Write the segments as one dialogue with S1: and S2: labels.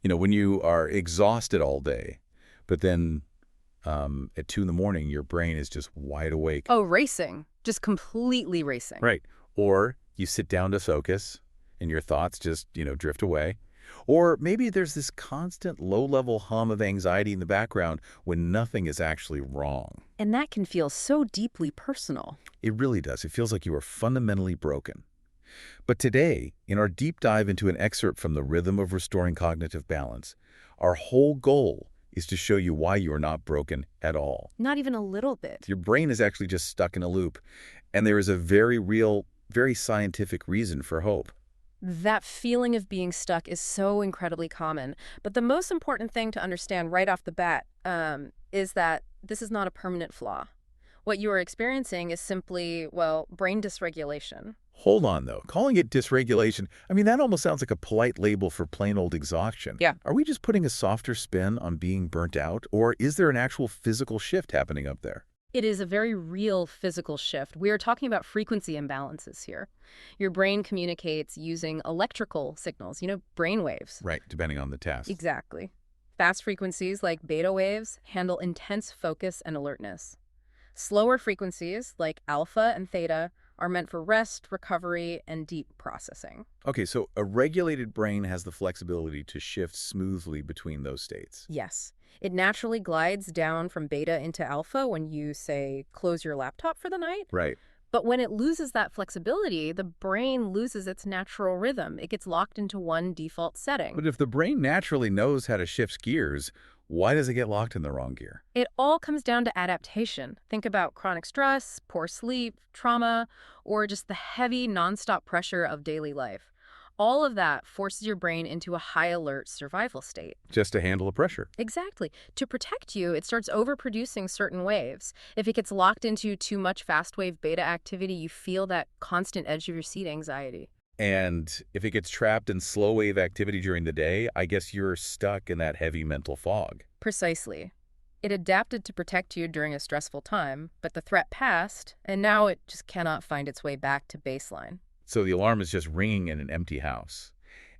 S1: When you are exhausted all day, but then at 2 in the morning, your brain is just wide awake.
S2: Oh, racing. Just completely racing.
S1: Right. Or you sit down to focus and your thoughts just, drift away. Or maybe there's this constant low-level hum of anxiety in the background when nothing is actually wrong.
S2: And that can feel so deeply personal.
S1: It really does. It feels like you are fundamentally broken. But today, in our deep dive into an excerpt from The Rhythm of Restoring Cognitive Balance, our whole goal is to show you why you are not broken at all.
S2: Not even a little bit.
S1: Your brain is actually just stuck in a loop, and there is a very real, very scientific reason for hope.
S2: That feeling of being stuck is so incredibly common. But the most important thing to understand right off the bat is that this is not a permanent flaw. What you are experiencing is simply, well, brain dysregulation.
S1: Hold on, though. Calling it dysregulation, that almost sounds like a polite label for plain old exhaustion.
S2: Yeah.
S1: Are we just putting a softer spin on being burnt out, or is there an actual physical shift happening up there?
S2: It is a very real physical shift. We are talking about frequency imbalances here. Your brain communicates using electrical signals, brain waves.
S1: Right, depending on the task.
S2: Exactly. Fast frequencies like beta waves handle intense focus and alertness. Slower frequencies like alpha and theta are meant for rest, recovery, and deep processing.
S1: Okay, so a regulated brain has the flexibility to shift smoothly between those states.
S2: Yes, it naturally glides down from beta into alpha when you, say, close your laptop for the night.
S1: Right.
S2: But when it loses that flexibility, the brain loses its natural rhythm. It gets locked into one default setting.
S1: But if the brain naturally knows how to shift gears, why does it get locked in the wrong gear?
S2: It all comes down to adaptation. Think about chronic stress, poor sleep, trauma, or just the heavy, nonstop pressure of daily life. All of that forces your brain into a high-alert survival state.
S1: Just to handle the pressure.
S2: Exactly. To protect you, it starts overproducing certain waves. If it gets locked into too much fast-wave beta activity, you feel that constant edge-of-your-seat anxiety.
S1: And if it gets trapped in slow wave activity during the day, I guess you're stuck in that heavy mental fog.
S2: Precisely. It adapted to protect you during a stressful time, but the threat passed, and now it just cannot find its way back to baseline.
S1: So the alarm is just ringing in an empty house.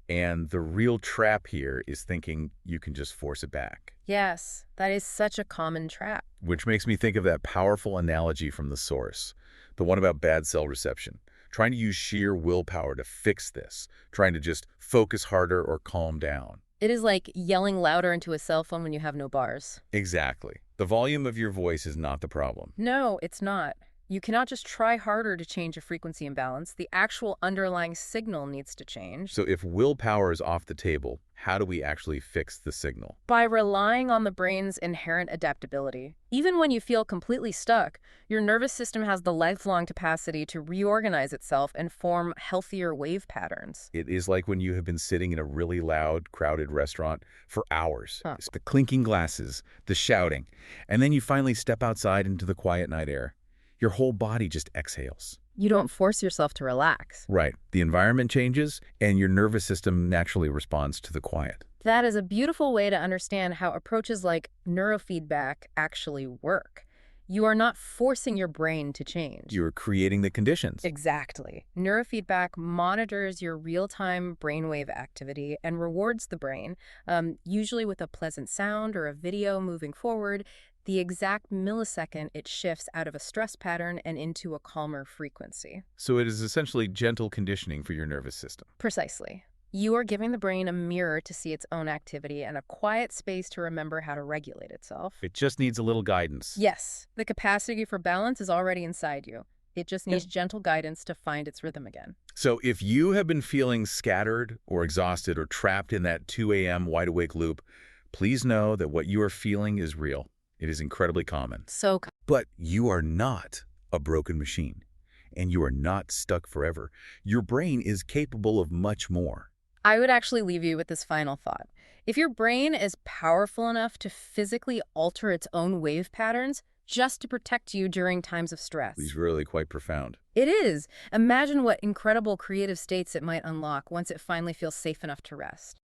S1: And the real trap here is thinking you can just force it back.
S2: Yes, that is such a common trap.
S1: Which makes me think of that powerful analogy from the source, the one about bad cell reception. Trying to use sheer willpower to fix this, trying to just focus harder or calm down.
S2: It is like yelling louder into a cell phone when you have no bars.
S1: Exactly. The volume of your voice is not the problem.
S2: No, it's not. You cannot just try harder to change a frequency imbalance. The actual underlying signal needs to change.
S1: So if willpower is off the table, how do we actually fix the signal?
S2: By relying on the brain's inherent adaptability. Even when you feel completely stuck, your nervous system has the lifelong capacity to reorganize itself and form healthier wave patterns.
S1: It is like when you have been sitting in a really loud, crowded restaurant for hours.
S2: Huh.
S1: It's the clinking glasses, the shouting, and then you finally step outside into the quiet night air. Your whole body just exhales.
S2: You don't force yourself to relax.
S1: Right. The environment changes, and your nervous system naturally responds to the quiet.
S2: That is a beautiful way to understand how approaches like neurofeedback actually work. You are not forcing your brain to change.
S1: You're creating the conditions.
S2: Exactly. Neurofeedback monitors your real-time brainwave activity and rewards the brain, usually with a pleasant sound or a video moving forward, the exact millisecond it shifts out of a stress pattern and into a calmer frequency.
S1: So it is essentially gentle conditioning for your nervous system.
S2: Precisely. You are giving the brain a mirror to see its own activity and a quiet space to remember how to regulate itself.
S1: It just needs a little guidance.
S2: Yes, the capacity for balance is already inside you. It just needs gentle guidance to find its rhythm again.
S1: So if you have been feeling scattered or exhausted or trapped in that 2 a.m. wide-awake loop, please know that what you are feeling is real. It is incredibly common. But you are not a broken machine, and you are not stuck forever. Your brain is capable of much more.
S2: I would actually leave you with this final thought. If your brain is powerful enough to physically alter its own wave patterns just to protect you during times of stress.
S1: It's really quite profound.
S2: It is. Imagine what incredible creative states it might unlock once it finally feels safe enough to rest.